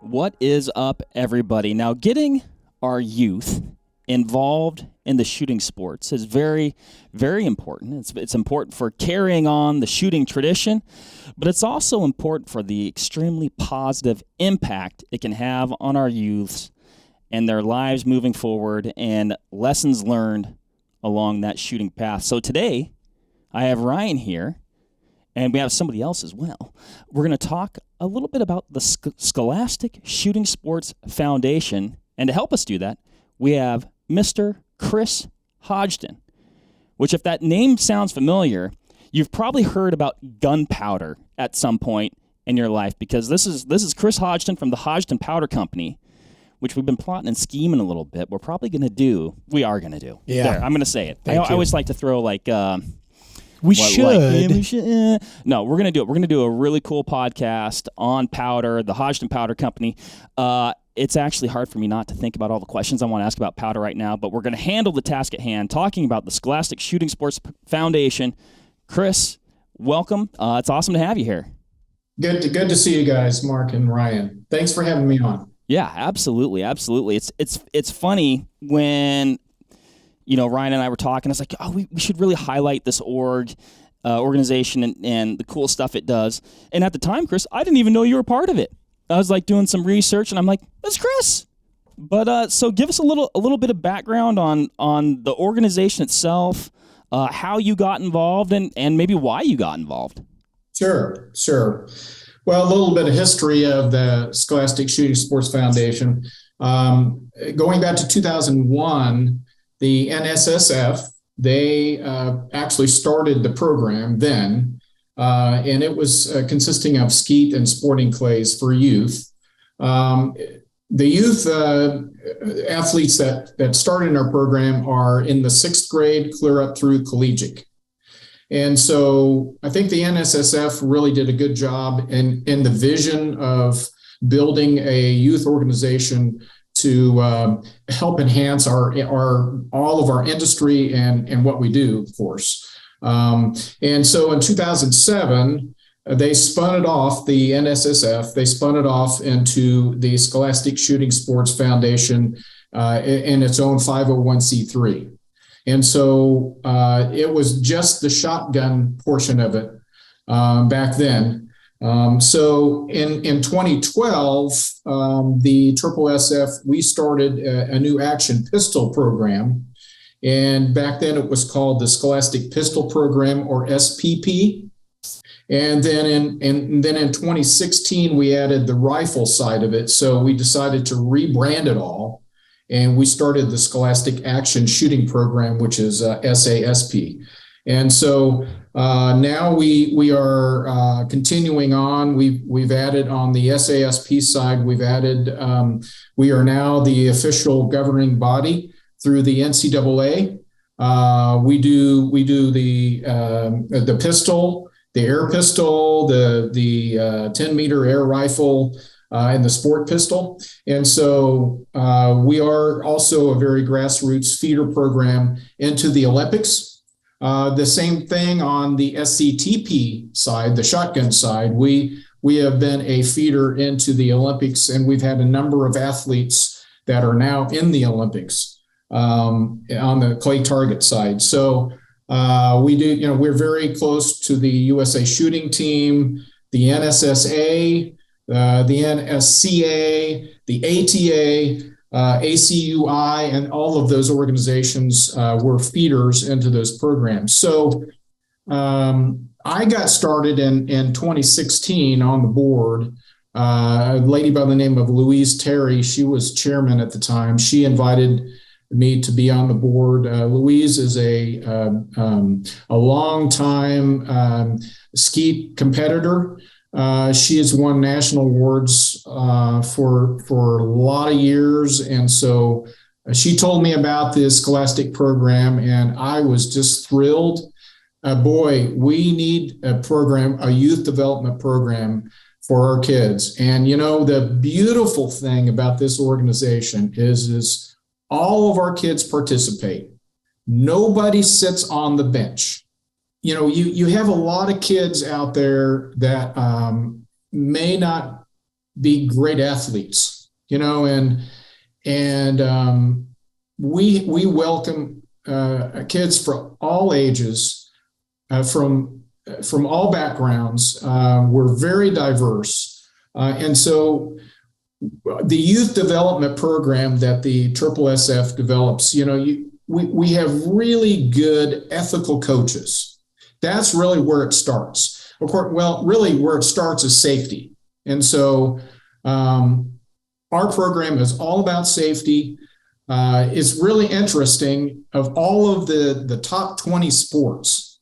What is up, everybody? Now, getting our youth involved in the shooting sports is very, very important. It's important for carrying on the shooting tradition, but it's also important for the extremely positive impact it can have on our youths and their lives moving forward and lessons learned along that shooting path. So today, I have Ryan here, and we have somebody else as well. We're going to talk a little bit about the Scholastic Shooting Sports Foundation. And to help us do that, we have Mr. Chris Hodgdon, which, if that name sounds familiar, you've probably heard about gunpowder at some point in your life, because this is Chris Hodgdon from the Hodgdon Powder Company, which we've been plotting and scheming a little bit. We are going to do. Yeah. There, I'm going to say it. I always like to throw like... We should. No, we're going to do it. We're going to do a really cool podcast on powder, the Hodgdon Powder Company. It's actually hard for me not to think about all the questions I want to ask about powder right now, but we're going to handle the task at hand, talking about the Scholastic Shooting Sports Foundation. Chris, welcome. It's awesome to have you here. Good to see you guys, Mark and Ryan. Thanks for having me on. Yeah, absolutely. It's funny when... Ryan and I were talking. I was like, we should really highlight this organization and the cool stuff it does. And at the time, Chris, I didn't even know you were part of it. I was like doing some research, and I'm like, that's Chris. But so give us a little bit of background on the organization itself, how you got involved, and maybe why you got involved. Sure. Well, a little bit of history of the Scholastic Shooting Sports Foundation. Going back to 2001. The SSSF, they actually started the program then, and it was consisting of skeet and sporting clays for youth. The youth athletes that started in our program are in the 6th grade clear up through collegiate. And so I think the SSSF really did a good job in the vision of building a youth organization to help enhance all of our industry and what we do, of course. And so in 2007, they spun it off, the SSSF, they spun it off into the Scholastic Shooting Sports Foundation in its own 501c3. And so it was just the shotgun portion of it back then. So in 2012, the SSSF, we started a new action pistol program. And back then it was called the Scholastic Pistol Program, or SPP. And then in 2016, we added the rifle side of it. So we decided to rebrand it all. And we started the Scholastic Action Shooting Program, which is SASP. And so now we are continuing on. We've added on the SASP side. We've added. We are now the official governing body through the NCAA. We do the pistol, the air pistol, the 10-meter air rifle, and the sport pistol. And so we are also a very grassroots feeder program into the Olympics. The same thing on the SCTP side, the shotgun side. We have been a feeder into the Olympics, and we've had a number of athletes that are now in the Olympics on the clay target side. So we do, we're very close to the USA shooting team, the NSSA, the NSCA, the ATA, ACUI, and all of those organizations were feeders into those programs. So I got started in 2016 on the board. A lady by the name of Louise Terry, she was chairman at the time. She invited me to be on the board. Louise is a long time skeet competitor. She has won national awards for a lot of years. And so she told me about this Scholastic program, and I was just thrilled. Boy, we need a youth development program for our kids. And, the beautiful thing about this organization is all of our kids participate. Nobody sits on the bench. You have a lot of kids out there that may not be great athletes, and we welcome kids from all ages, from all backgrounds. We're very diverse, and so the youth development program that the SSSF develops, we have really good ethical coaches. That's really where it starts. Of course, really where it starts is safety. And so our program is all about safety. It's really interesting. Of all of the top 20 sports,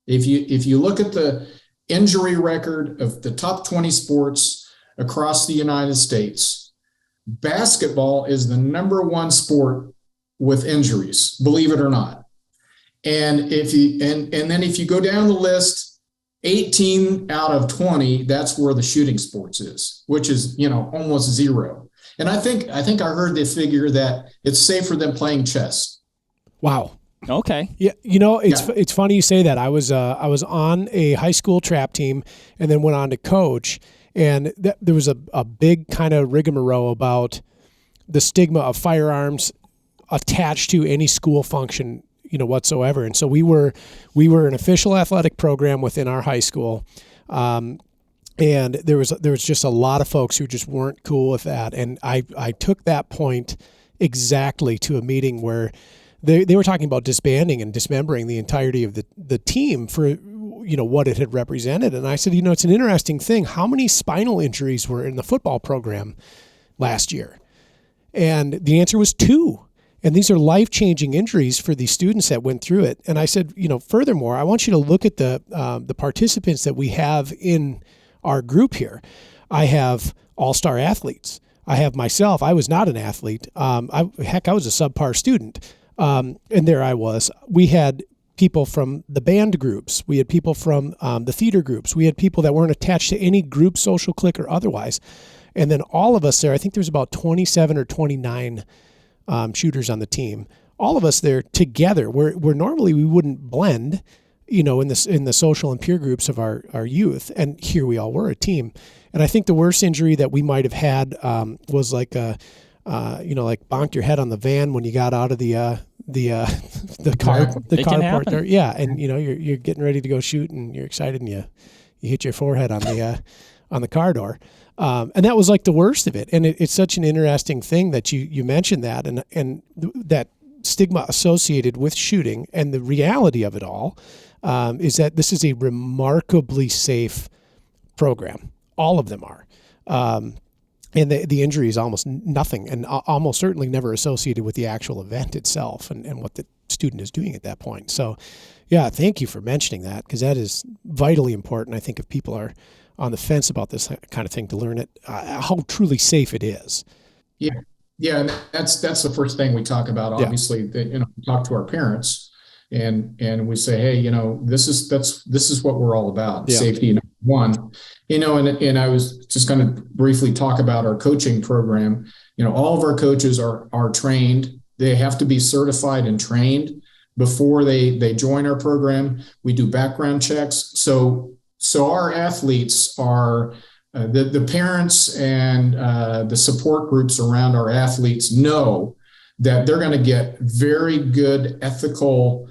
if you look at the injury record of the top 20 sports across the United States, basketball is the number one sport with injuries, believe it or not. And if you go down the list, 18 out of 20, that's where the shooting sports is, which is, almost zero. And I think I heard the figure that it's safer than playing chess. Wow. Okay. Yeah, it's funny you say that. I was on a high school trap team and then went on to coach, and there was a big kind of rigmarole about the stigma of firearms attached to any school function, whatsoever. And so we were an official athletic program within our high school. And there was just a lot of folks who just weren't cool with that. And I took that point exactly to a meeting where they were talking about disbanding and dismembering the entirety of the team for, what it had represented. And I said, it's an interesting thing. How many spinal injuries were in the football program last year? And the answer was 2. And these are life-changing injuries for these students that went through it. And I said, furthermore, I want you to look at the participants that we have in our group here. I have all-star athletes. I have myself. I was not an athlete. I was a subpar student. And there I was. We had people from the band groups. We had people from the theater groups. We had people that weren't attached to any group, social clique, or otherwise. And then all of us there, I think there's about 27 or 29 shooters on the team. All of us there together, where normally we wouldn't blend, in the social and peer groups of our youth. And here we all were, a team. And I think the worst injury that we might have had was like bonked your head on the van when you got out of the carport there. Yeah, and you're getting ready to go shoot, and you're excited, and you hit your forehead on the car door. And that was like the worst of it. And it's such an interesting thing that you mentioned that, and that stigma associated with shooting, and the reality of it all is that this is a remarkably safe program. All of them are. And the injury is almost nothing, and almost certainly never associated with the actual event itself and what the student is doing at that point. So, yeah, thank you for mentioning that, because that is vitally important. I think if people are on the fence about this kind of thing, to learn it, how truly safe it is. Yeah, and that's the first thing we talk about. Obviously, we talk to our parents, and we say, hey, this is what we're all about. Yeah. Safety, number one. And I was just going to briefly talk about our coaching program. All of our coaches are trained. They have to be certified and trained before they join our program. We do background checks. So our athletes are the parents and the support groups around our athletes know that they're going to get very good, ethical,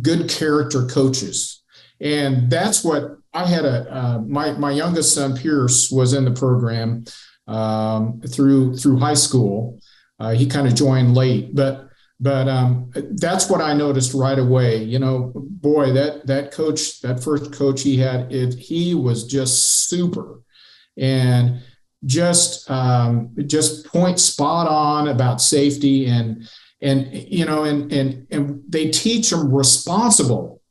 good character coaches. And that's what I had. My youngest son, Pierce, was in the program through high school. He kind of joined late, but that's what I noticed right away. Boy, that coach, that first coach he had, he was just super, and just point spot on about safety, and they teach them responsible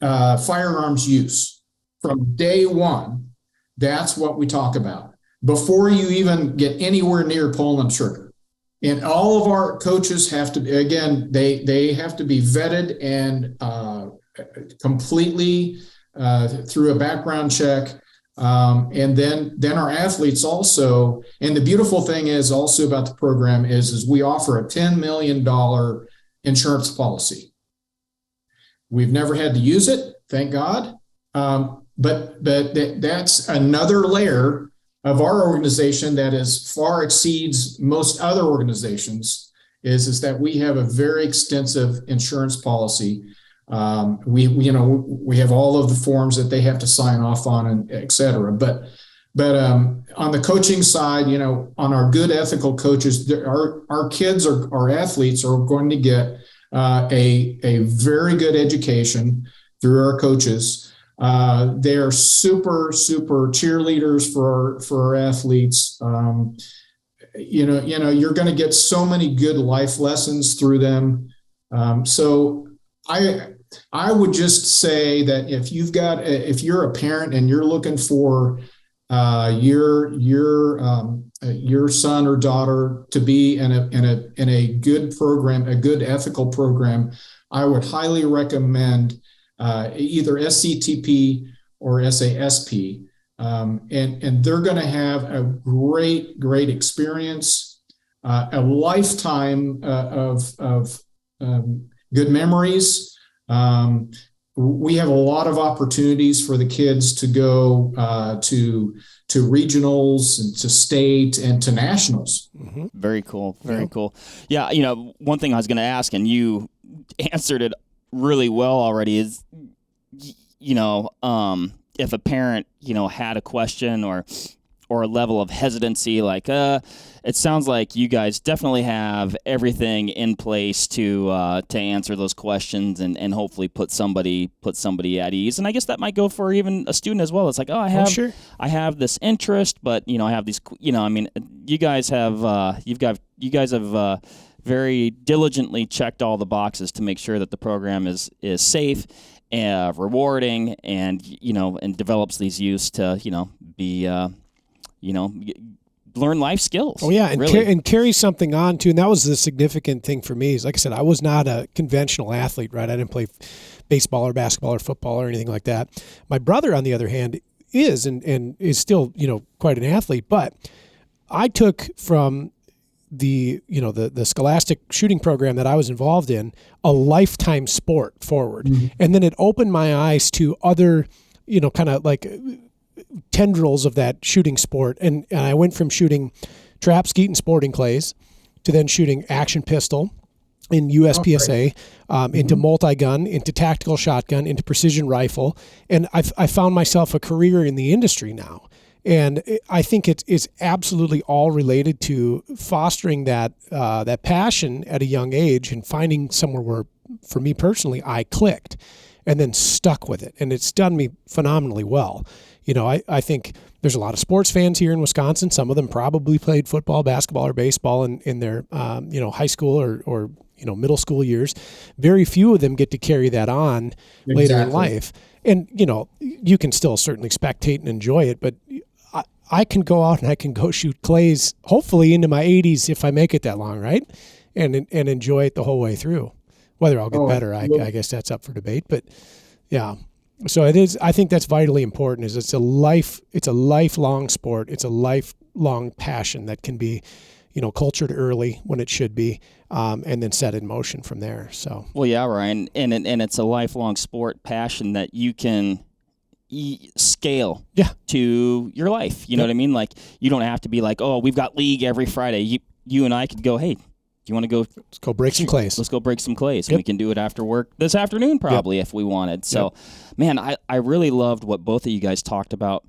firearms use from day one. That's what we talk about before you even get anywhere near pulling the trigger. And all of our coaches have to, again, they have to be vetted and completely through a background check. And then our athletes also, and the beautiful thing is also about the program is we offer a $10 million insurance policy. We've never had to use it, thank God. But that's another layer of our organization that is far exceeds most other organizations is that we have a very extensive insurance policy. We have all of the forms that they have to sign off on, and et cetera. But on the coaching side, on our good ethical coaches, our kids our athletes are going to get a very good education through our coaches. They are super cheerleaders for our athletes. You're going to get so many good life lessons through them. So I would just say that if you're a parent and you're looking for your son or daughter to be in a good program, a good ethical program, I would highly recommend either SCTP or SASP. And they're going to have a great experience, a lifetime of good memories. We have a lot of opportunities for the kids to go to regionals and to state and to nationals. Mm-hmm. Very cool. Very cool. Yeah. One thing I was going to ask, and you answered it really well already, is, if a parent, had a question or a level of hesitancy, like, it sounds like you guys definitely have everything in place to answer those questions and hopefully put somebody at ease. And I guess that might go for even a student as well. It's like, I have this interest, but I have these, you guys have very diligently checked all the boxes to make sure that the program is safe, rewarding, and develops these youths to be learn life skills. Oh yeah, and, really. and carry something on too. And that was the significant thing for me. Is, like I said, I was not a conventional athlete, right? I didn't play baseball or basketball or football or anything like that. My brother, on the other hand, is and is still quite an athlete. But I took from the Scholastic shooting program that I was involved in a lifetime sport forward, and then it opened my eyes to other kind of like tendrils of that shooting sport, and I went from shooting trap, skeet, and sporting clays to then shooting action pistol in USPSA, into multi-gun, into tactical shotgun, into precision rifle, and I found myself a career in the industry now. And I think it's absolutely all related to fostering that passion at a young age and finding somewhere where, for me personally, I clicked and then stuck with it, and it's done me phenomenally well. I think there's a lot of sports fans here in Wisconsin. Some of them probably played football, basketball, or baseball in their high school or middle school years. Very few of them get to carry that on later in life. And you can still certainly spectate and enjoy it, but I can go out and I can go shoot clays, hopefully into my 80s if I make it that long, right? And enjoy it the whole way through. Whether I'll get better, I guess that's up for debate. But yeah. So it is. I think that's vitally important. It's a lifelong sport. It's a lifelong passion that can be, cultured early when it should be, and then set in motion from there. So. Well, yeah, Ryan, and it's a lifelong sport passion that you can scale to your life. You know what I mean? Like, you don't have to be like, oh, we've got league every Friday. You and I could go, hey, do you want to go? Let's go break some clays. Let's go break some clays. And we can do it after work this afternoon probably if we wanted. So, man, I really loved what both of you guys talked about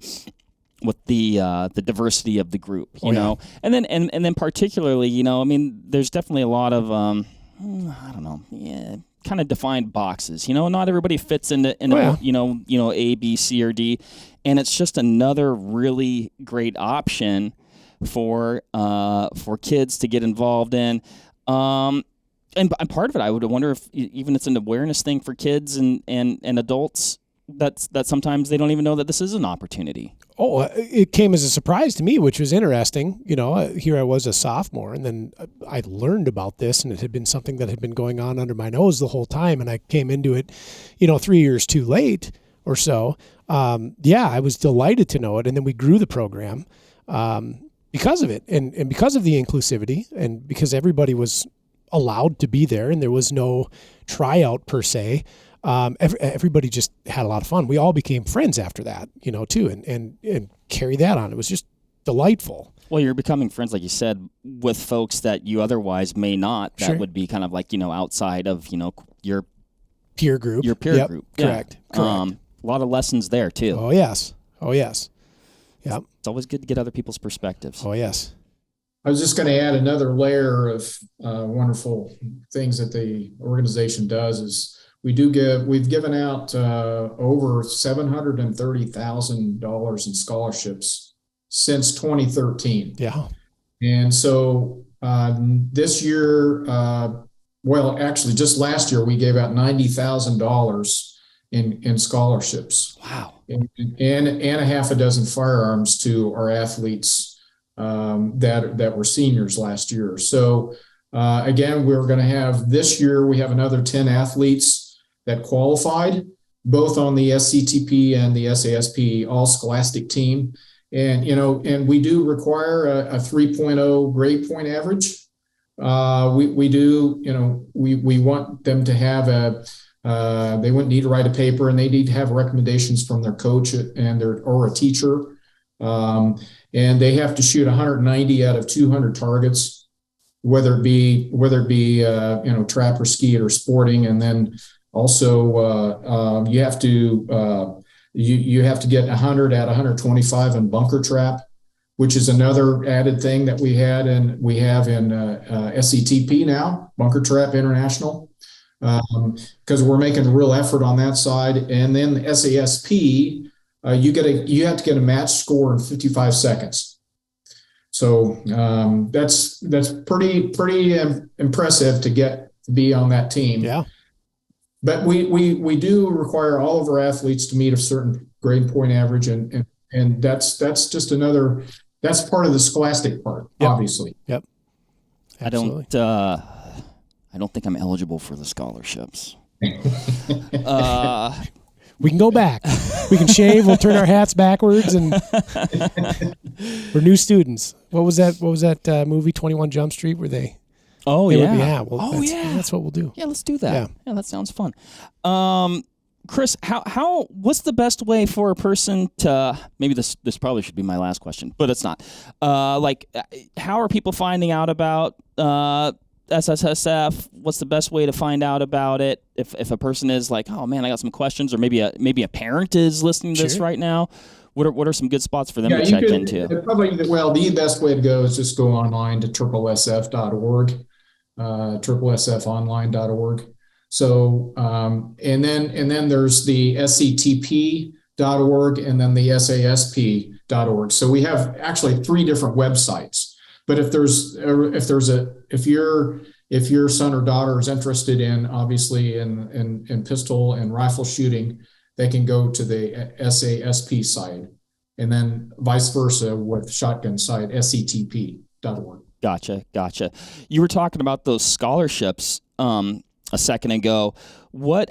with the diversity of the group, you know. And then particularly, there's definitely a lot of kind of defined boxes. Not everybody fits into A, B, C, or D. And it's just another really great option for kids to get involved in. And part of it, I would wonder if even it's an awareness thing for kids and adults that sometimes they don't even know that this is an opportunity. Oh, it came as a surprise to me, which was interesting. Here I was a sophomore, and then I learned about this, and it had been something that had been going on under my nose the whole time, and I came into it, 3 years too late or so. I was delighted to know it, and then we grew the program because of it, and because of the inclusivity, and because everybody was allowed to be there, and there was no tryout per se. Everybody just had a lot of fun. We all became friends after that, too, and carry that on. It was just delightful. Well, you're becoming friends, like you said, with folks that you otherwise may not. That Sure. would be kind of like, outside of, your Peer group. Your peer group. Correct. Yeah. A lot of lessons there, too. Oh, yes. Yep. It's always good to get other people's perspectives. Oh, yes. I was just going to add another layer of wonderful things that the organization does is we've given out over $730,000 in scholarships since 2013. Yeah. And so this year, actually just last year, we gave out $90,000 in scholarships. Wow. And a half a dozen firearms to our athletes that were seniors last year. So again, we're going to have this year, we have another 10 athletes that qualified, both on the SCTP and the SASP all scholastic team. And, and we do require a 3.0 grade point average. We want them to have they wouldn't need to write a paper, and they need to have recommendations from their coach or a teacher. And they have to shoot 190 out of 200 targets, whether it be trap or skeet or sporting. And then also you have to get 100 out of 125 in bunker trap, which is another added thing that we have in SCTP now, Bunker Trap International, because we're making a real effort on that side. And then the SASP, you have to get a match score in 55 seconds. So that's pretty impressive to be on that team. Yeah. But we do require all of our athletes to meet a certain grade point average, and that's just another. That's part of the scholastic part, obviously. Yep. Absolutely. I don't think I'm eligible for the scholarships. We can go back. We can shave. We'll turn our hats backwards, and we're new students. What was that movie, 21 Jump Street, where they? Oh, yeah. That's what we'll do. Yeah, let's do that. Yeah, that sounds fun. Chris, what's the best way for a person to, maybe this probably should be my last question, but it's not. How are people finding out about SSSF? What's the best way to find out about it? If a person is like, oh man, I got some questions, or maybe a parent is listening to this right now, what are some good spots for them to check into? The best way to go is just go online to SSSF.org. SSSFonline.org. So, and then there's the SCTP.org and then the SASP.org. So we have actually 3 different websites. But if your son or daughter is interested in, obviously in pistol and rifle shooting, they can go to the SASP site, and then vice versa with shotgun site, SCTP.org. Gotcha. You were talking about those scholarships a second ago.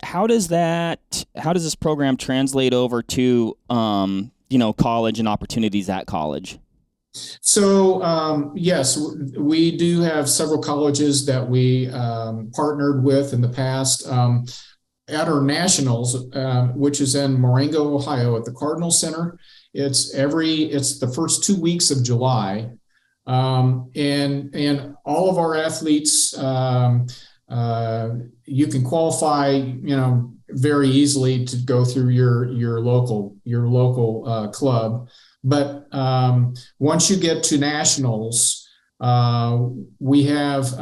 How does this program translate over to college and opportunities at college? So yes, we do have several colleges that we partnered with in the past. At our nationals, which is in Marengo, Ohio, at the Cardinal Center, it's the first 2 weeks of July. And all of our athletes, you can qualify, very easily to go through your local club. But once you get to nationals, we have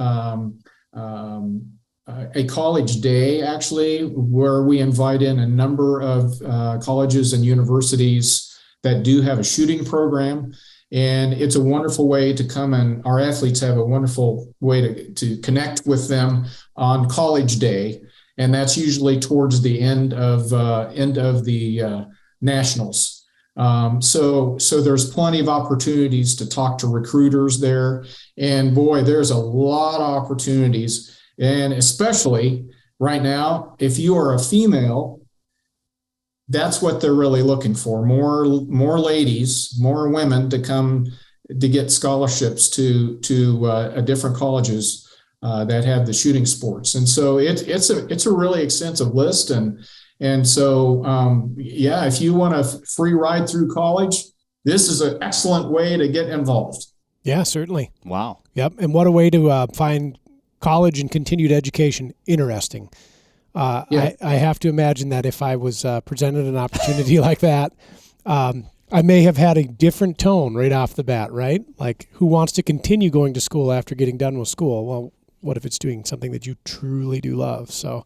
a college day, actually, where we invite in a number of colleges and universities that do have a shooting program. And it's a wonderful way to come, and our athletes have a wonderful way to connect with them on college day. And that's usually towards the end of the nationals. So there's plenty of opportunities to talk to recruiters there. And boy, there's a lot of opportunities. And especially right now, if you are a female, that's what they're really looking for. More ladies, more women to come to get scholarships to different colleges that have the shooting sports. And so it's a really extensive list. And so, if you want a free ride through college, this is an excellent way to get involved. Yeah, certainly. Wow. Yep. And what a way to find college and continued education interesting. Yeah. I have to imagine that if I was presented an opportunity like that, I may have had a different tone right off the bat, right? Like, who wants to continue going to school after getting done with school? Well, what if it's doing something that you truly do love? So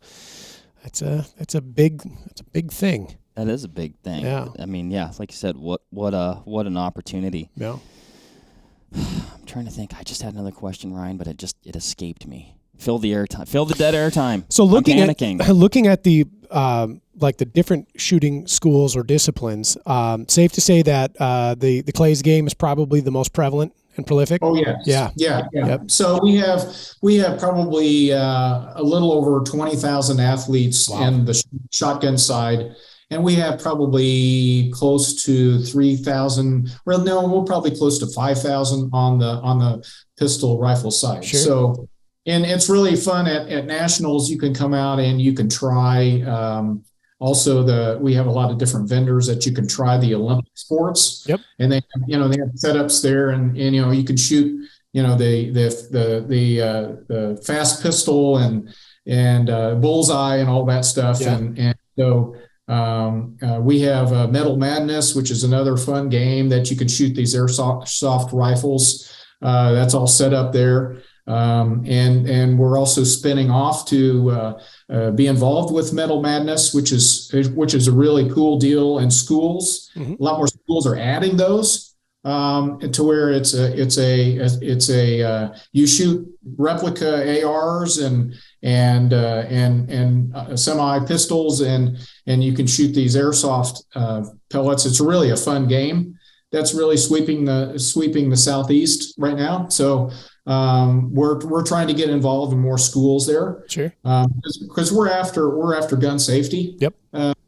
it's a big thing. That is a big thing. Yeah. I mean, yeah, like you said, what an opportunity. Yeah. I'm trying to think. I just had another question, Ryan, but it escaped me. Fill the airtime. Fill the dead airtime. So looking I'm at the like the different shooting schools or disciplines, safe to say that the clays game is probably the most prevalent and prolific. Oh yes. Yeah. Yep. So we have probably a little over 20,000 athletes in the shotgun side, and we have probably close to 3,000. Well, no, we're probably close to 5,000 on the pistol rifle side. Sure. So. And it's really fun at nationals. You can come out and you can try. Also, we have a lot of different vendors that you can try the Olympic sports. Yep. And they have setups there, and you can shoot the fast pistol and bullseye and all that stuff. Yeah. And so we have Metal Madness, which is another fun game that you can shoot these airsoft rifles. That's all set up there. And we're also spinning off to be involved with Metal Madness, which is a really cool deal in schools. Mm-hmm. A lot more schools are adding those to where it's a you shoot replica ARs and semi pistols and you can shoot these airsoft pellets. It's really a fun game that's really sweeping the Southeast right now. So. We're trying to get involved in more schools there. Sure. Because we're after gun safety. Yep.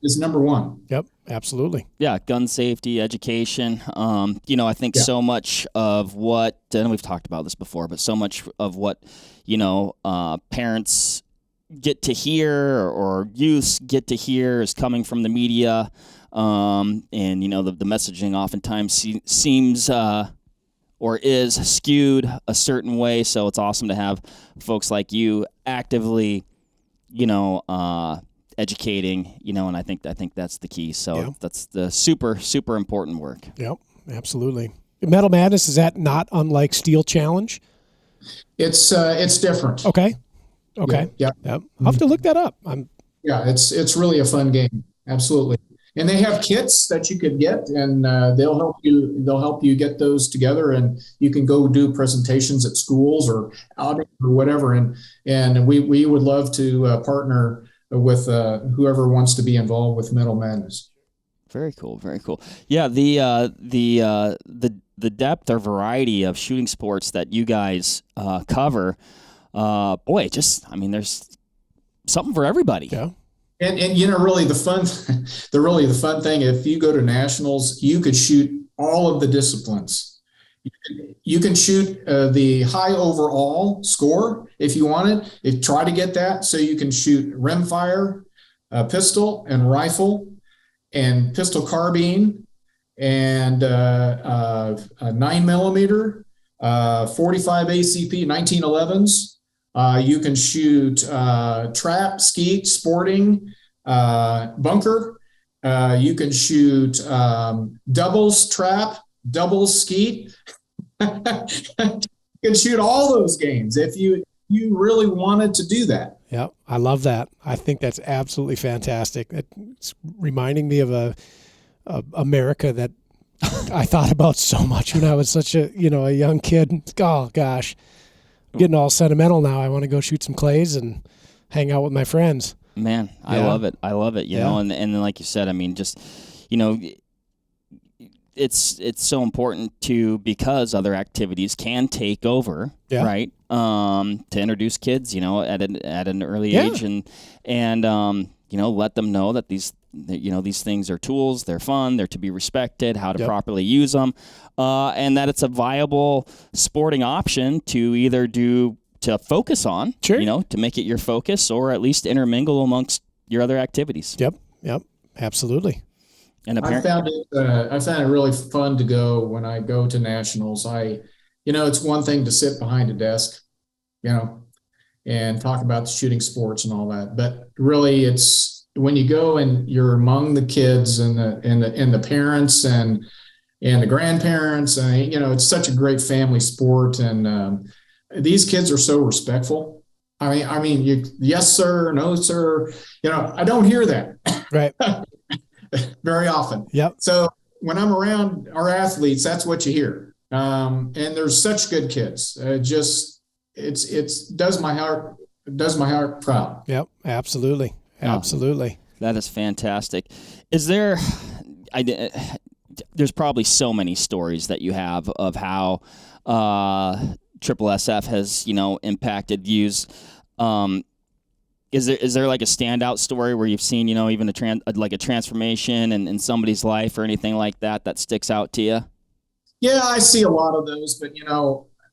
Is number one. Yep. Absolutely. Yeah. Gun safety, education. I think so much of what, and we've talked about this before, but so much of what, parents get to hear or youths get to hear is coming from the media. And the messaging oftentimes seems, or is skewed a certain way. So it's awesome to have folks like you actively, educating, and I think that's the key. So that's the super, super important work. Yep, absolutely. Metal Madness, is that not unlike Steel Challenge? It's different. Okay. Yeah. Yep. I'll have to look that up. It's really a fun game. Absolutely. And they have kits that you could get, and they'll help you get those together, and you can go do presentations at schools or out or whatever. And we would love to partner with whoever wants to be involved with Metal Madness. Very cool. Very cool. Yeah. The depth or variety of shooting sports that you guys cover, there's something for everybody. Yeah. And really the fun thing, if you go to nationals, you could shoot all of the disciplines. You can shoot the high overall score if you want it. Try to get that, so you can shoot rimfire, pistol and rifle, and pistol carbine, and 9mm, 45 ACP 1911s. You can shoot trap, skeet, sporting, bunker. You can shoot doubles trap, doubles skeet. You can shoot all those games if you really wanted to do that. Yeah, I love that. I think that's absolutely fantastic. It's reminding me of America that I thought about so much when I was such a young kid. Oh gosh. Getting all sentimental now. I want to go shoot some clays and hang out with my friends. Man, I love it. You know, and then like you said, I mean, just, it's so important because other activities can take over, right? To introduce kids, at an early age and let them know that these things are tools, they're fun, they're to be respected, how to properly use them, and that it's a viable sporting option to focus on, to make it your focus, or at least intermingle amongst your other activities. Yep, absolutely. And I found it really fun to go when I go to nationals. It's one thing to sit behind a desk, you know, and talk about the shooting sports and all that, but really it's when you go and you're among the kids and the parents and the grandparents, and it's such a great family sport, and these kids are so respectful. Yes sir, no sir. I don't hear that Right. very often. Yep. So when I'm around our athletes, that's what you hear. And there's such good kids. It does my heart proud. Yep. Absolutely. Absolutely. That is fantastic. Is there? There's probably so many stories that you have of how SSSF has impacted views. Is there like a standout story where you've seen even a transformation in somebody's life or anything like that sticks out to you? Yeah, I see a lot of those, but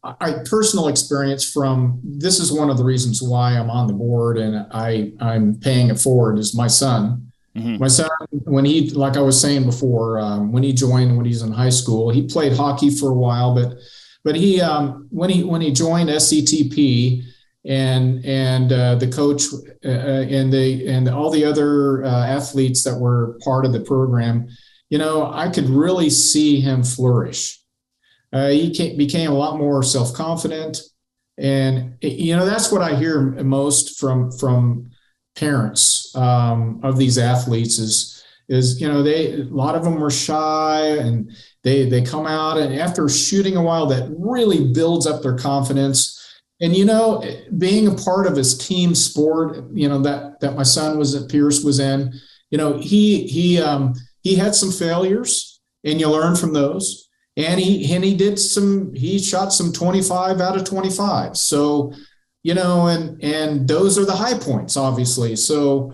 I personal experience from this is one of the reasons why I'm on the board and I'm paying it forward is my son. Mm-hmm. My son, when he, like I was saying before, when he's in high school, he played hockey for a while, but he when he joined SCTP and the coach and all the other athletes that were part of the program, I could really see him flourish. He became a lot more self-confident, and that's what I hear most from parents of these athletes is a lot of them were shy, and they come out, and after shooting a while, that really builds up their confidence. And being a part of his team sport, that my son Pierce was in, he had some failures, and you learn from those. And he shot some 25 out of 25. So, and those are the high points, obviously. So,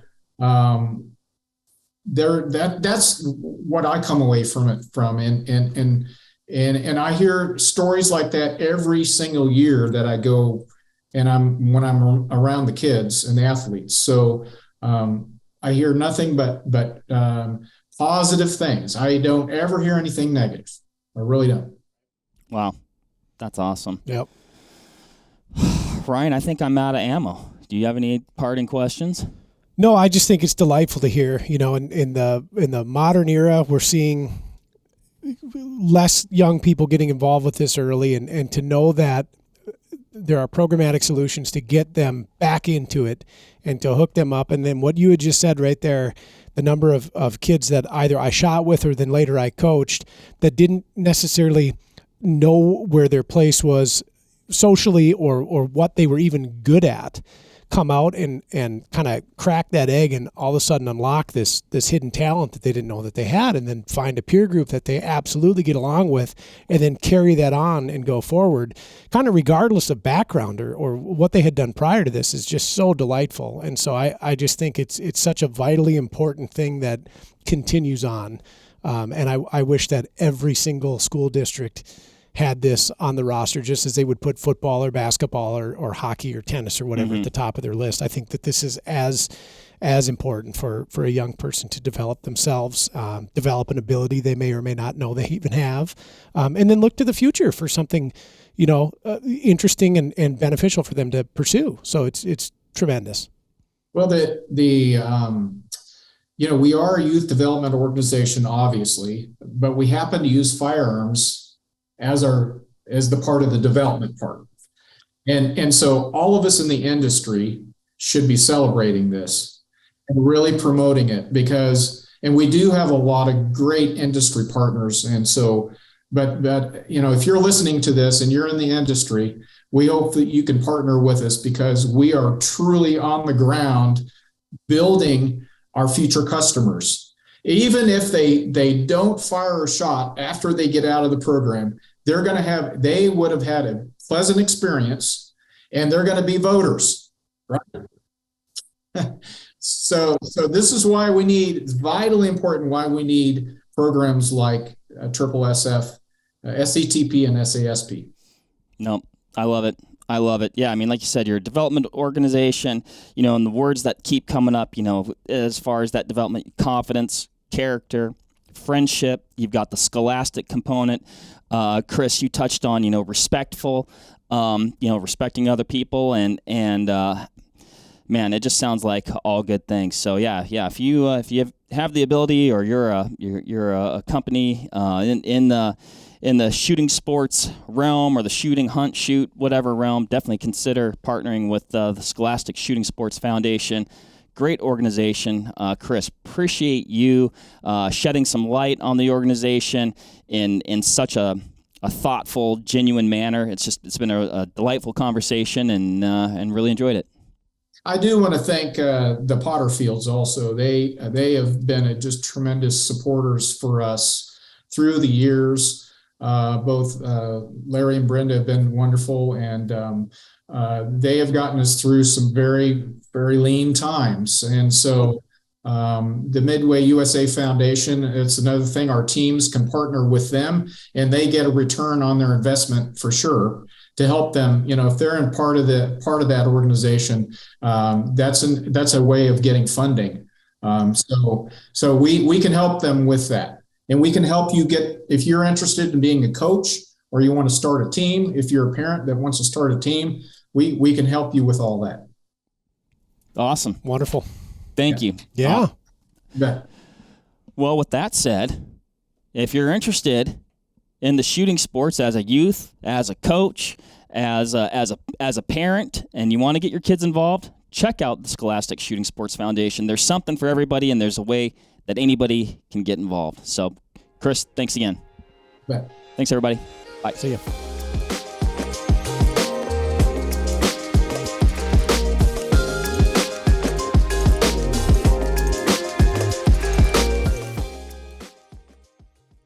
that's what I come away from it from. And I hear stories like that every single year that I go and when I'm around the kids and the athletes. So, I hear nothing but positive things. I don't ever hear anything negative. I really don't. Wow. That's awesome. Yep. Ryan, I think I'm out of ammo. Do you have any parting questions? No, I just think it's delightful to hear, in the modern era, we're seeing less young people getting involved with this early, and to know that there are programmatic solutions to get them back into it and to hook them up. And then what you had just said right there, the number of kids that either I shot with or then later I coached that didn't necessarily know where their place was socially or what they were even good at, come out and kind of crack that egg and all of a sudden unlock this hidden talent that they didn't know that they had, and then find a peer group that they absolutely get along with, and then carry that on and go forward, kind of regardless of background or what they had done prior to this, is just so delightful. And so I just think it's such a vitally important thing that continues on. And I wish that every single school district had this on the roster, just as they would put football or basketball or hockey or tennis or whatever at the top of their list. I think that this is as important for a young person to develop themselves, develop an ability they may or may not know they even have, and then look to the future for something, interesting and beneficial for them to pursue. So it's tremendous. Well, we are a youth development organization, obviously, but we happen to use firearms as the part of the development part. And so all of us in the industry should be celebrating this and really promoting it and we do have a lot of great industry partners. And so, but if you're listening to this and you're in the industry, we hope that you can partner with us, because we are truly on the ground building our future customers. Even if they don't fire a shot after they get out of the program, they would have had a pleasant experience, and they're going to be voters, right? So this is why it's vitally important why we need programs like SSSF, SCTP, and SASP. No, I love it. I love it. Yeah, I mean, like you said, you're a development organization, and the words that keep coming up, as far as that development: confidence, character, friendship. You've got the scholastic component. Chris, you touched on, respectful, respecting other people, and man, it just sounds like all good things. So yeah. If you have the ability, or you're a company in the shooting sports realm, or the shooting, hunt, shoot, whatever realm, definitely consider partnering with the Scholastic Shooting Sports Foundation. Great organization. Chris, appreciate you shedding some light on the organization in such a thoughtful, genuine manner. It's been a delightful conversation, and really enjoyed it. I do want to thank the Potterfields also. They have been just tremendous supporters for us through the years. Both Larry and Brenda have been wonderful, and they have gotten us through some very, very lean times. And so the Midway USA Foundation, it's another thing. Our teams can partner with them, and they get a return on their investment for sure, to help them. If they're in part of that organization, that's a way of getting funding. So we can help them with that. And we can help you if you're interested in being a coach, or you want to start a team, if you're a parent that wants to start a team, we can help you with all that. Awesome. Wonderful. Thank you. Yeah. Well, with that said, if you're interested in the shooting sports as a youth, as a coach, as a parent, and you want to get your kids involved, check out the Scholastic Shooting Sports Foundation. There's something for everybody, and there's a way that anybody can get involved. So, Chris, thanks again. Bet. Thanks, everybody. Bye. See ya.